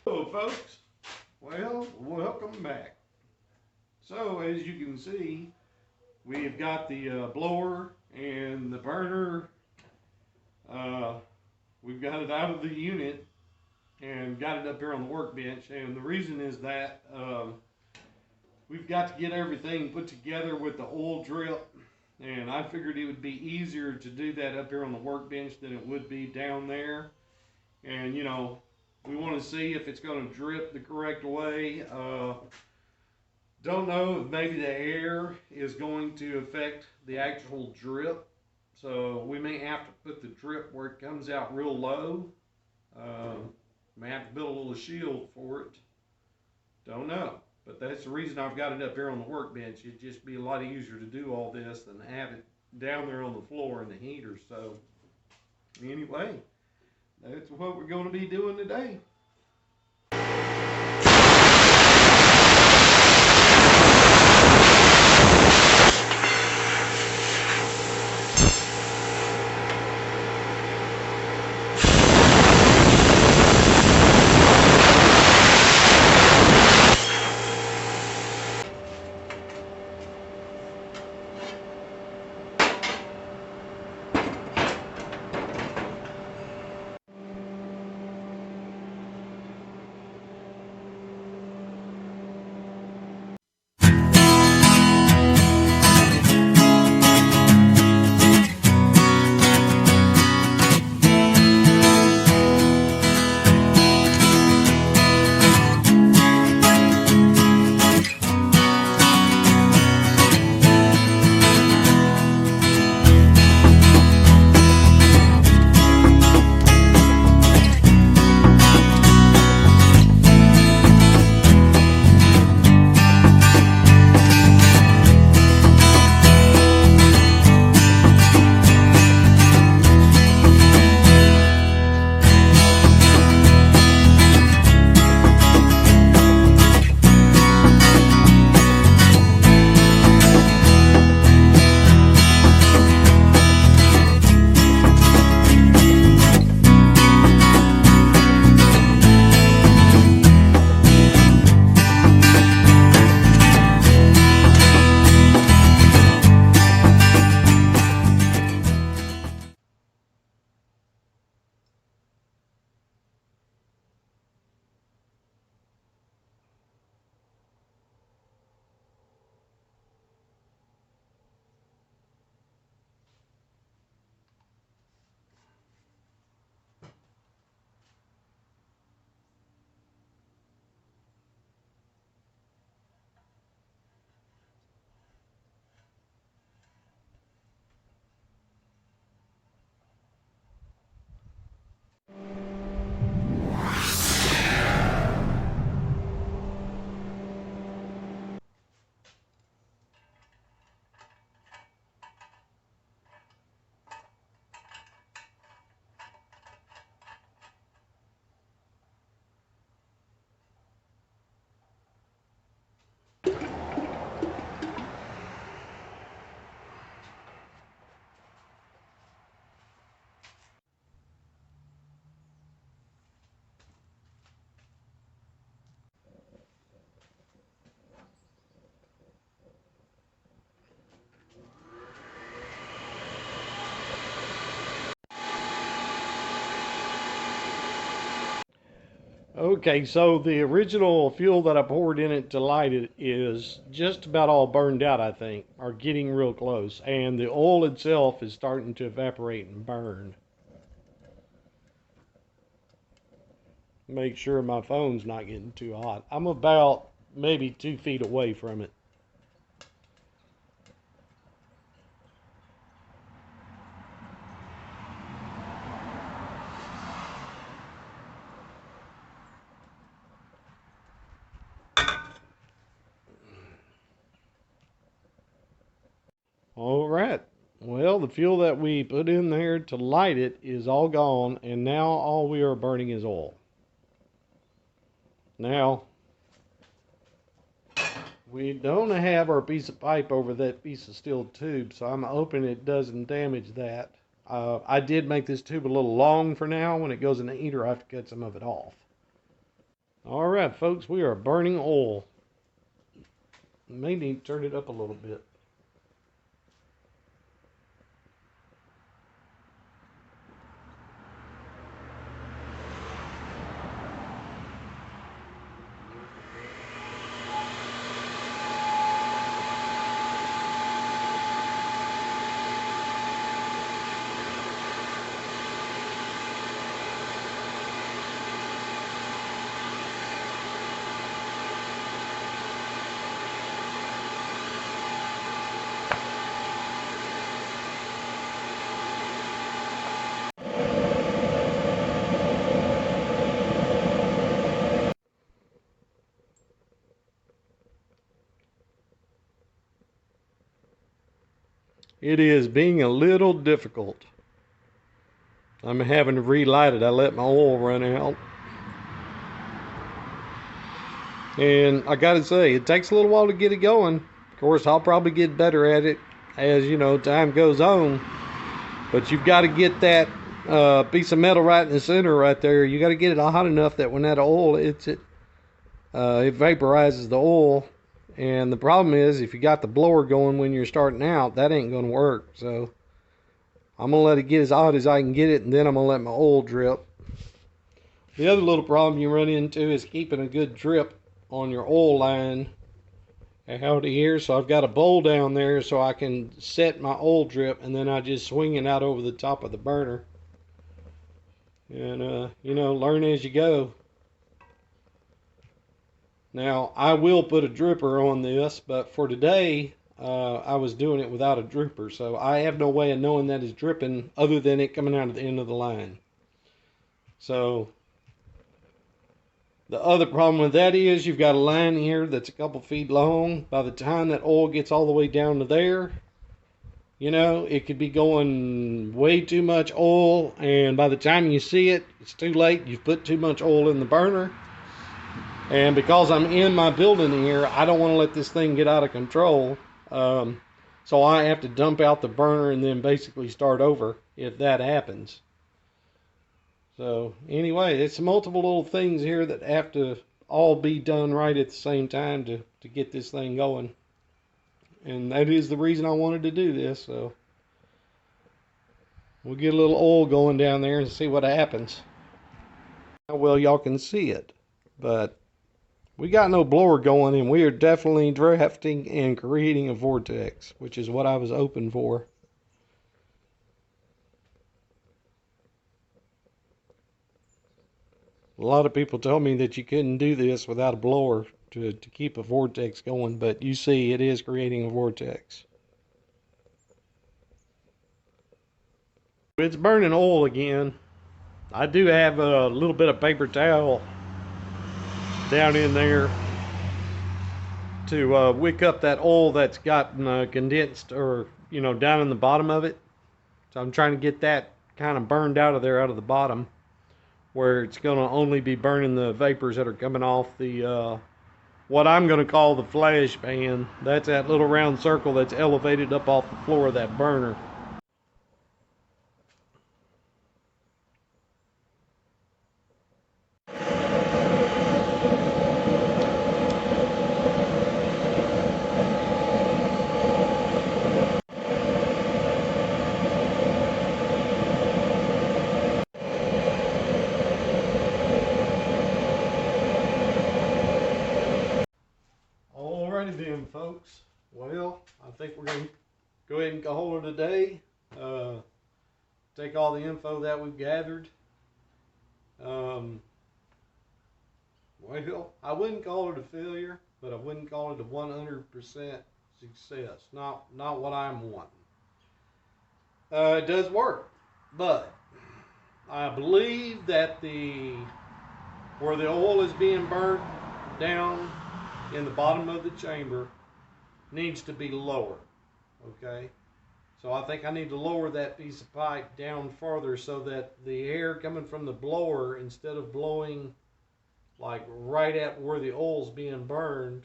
Hello folks, well welcome back. So as you can see, we've got the blower and the burner. We've got it out of the unit and got it up here on the workbench, and the reason is that we've got to get everything put together with the oil drip, and I figured it would be easier to do that up here on the workbench than it would be down there. And you know, we want to see if it's going to drip the correct way. Don't know if maybe the air is going to affect the actual drip. So we may have to put the drip where it comes out real low. May have to build a little shield for it. Don't know. But that's the reason I've got it up here on the workbench. It'd just be a lot easier to do all this than have it down there on the floor in the heater. So anyway, that's what we're going to be doing today. Okay, so the original fuel that I poured in it to light it is just about all burned out, I think, or getting real close. And the oil itself is starting to evaporate and burn. Make sure my phone's not getting too hot. I'm about maybe 2 feet away from it. All right. Well, the fuel that we put in there to light it is all gone, and now all we are burning is oil. Now, we don't have our piece of pipe over that piece of steel tube, so I'm hoping it doesn't damage that. I did make this tube a little long for now. When it goes in the heater, I have to cut some of it off. All right, folks, we are burning oil. May need to turn it up a little bit. It is being a little difficult. I'm having to relight it. I let my oil run out. And I gotta say, it takes a little while to get it going. Of course, I'll probably get better at it as, time goes on. But you've got to get that piece of metal right in the center right there. You got to get it hot enough that when that oil hits it, it vaporizes the oil. And the problem is, if you got the blower going when you're starting out, that ain't going to work. So I'm going to let it get as hot as I can get it, and then I'm going to let my oil drip. The other little problem you run into is keeping a good drip on your oil line out here. So I've got a bowl down there so I can set my oil drip, and then I just swing it out over the top of the burner. And, learn as you go. Now, I will put a dripper on this, but for today, I was doing it without a dripper, so I have no way of knowing that it's dripping other than it coming out at the end of the line. So, the other problem with that is you've got a line here that's a couple feet long. By the time that oil gets all the way down to there, it could be going way too much oil, and by the time you see it, it's too late. You've put too much oil in the burner. And because I'm in my building here, I don't want to let this thing get out of control. So I have to dump out the burner and then basically start over if that happens. So anyway, it's multiple little things here that have to all be done right at the same time to get this thing going. And that is the reason I wanted to do this. So we'll get a little oil going down there and see what happens. How well y'all can see it. But we got no blower going, and we are definitely drafting and creating a vortex, which is what I was hoping for. A lot of people told me that you couldn't do this without a blower to keep a vortex going, but you see it is creating a vortex. It's burning oil again. I do have a little bit of paper towel down in there to wick up that oil that's gotten condensed or down in the bottom of it. So I'm trying to get that kind of burned out of there, out of the bottom, where it's going to only be burning the vapors that are coming off the what I'm going to call the flash pan. That's that little round circle that's elevated up off the floor of that burner. folks. Well, I think we're going to go ahead and call it a day. Take all the info that we've gathered. Well, I wouldn't call it a failure, but I wouldn't call it a 100% success. Not what I'm wanting. It does work, but I believe that where the oil is being burnt down in the bottom of the chamber needs to be lower. Okay, so I think I need to lower that piece of pipe down farther so that the air coming from the blower, instead of blowing like right at where the oil's being burned,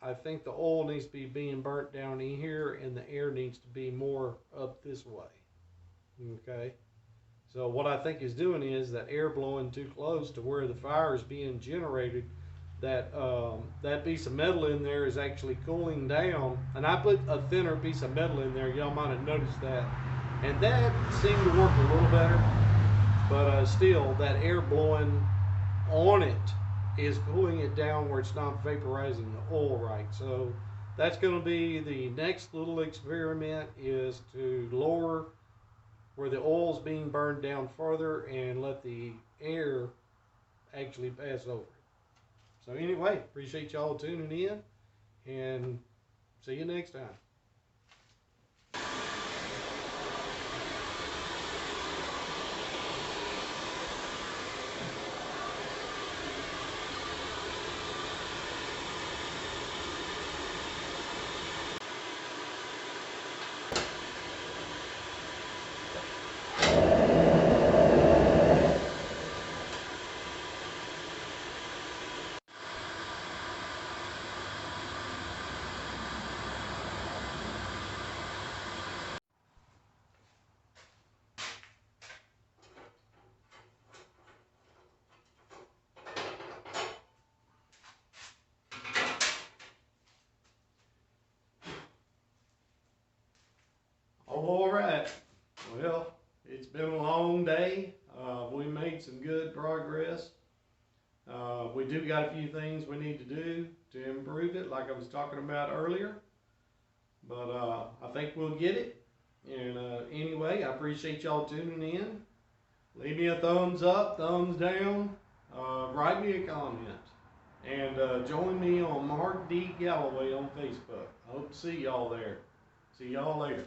I think the oil needs to be being burnt down in here and the air needs to be more up this way. Okay, so what I think is doing is that air blowing too close to where the fire is being generated, that piece of metal in there is actually cooling down. And I put a thinner piece of metal in there, y'all might have noticed that, and that seemed to work a little better, but still that air blowing on it is cooling it down where it's not vaporizing the oil right. So that's going to be the next little experiment, is to lower where the oil's being burned down farther and let the air actually pass over it. So anyway, appreciate y'all tuning in, and see you next time. All right. Well, it's been a long day. We made some good progress. We do got a few things we need to do to improve it, like I was talking about earlier. But I think we'll get it. And anyway, I appreciate y'all tuning in. Leave me a thumbs up, thumbs down. Write me a comment. And join me on Mark D. Galloway on Facebook. I hope to see y'all there. See y'all later.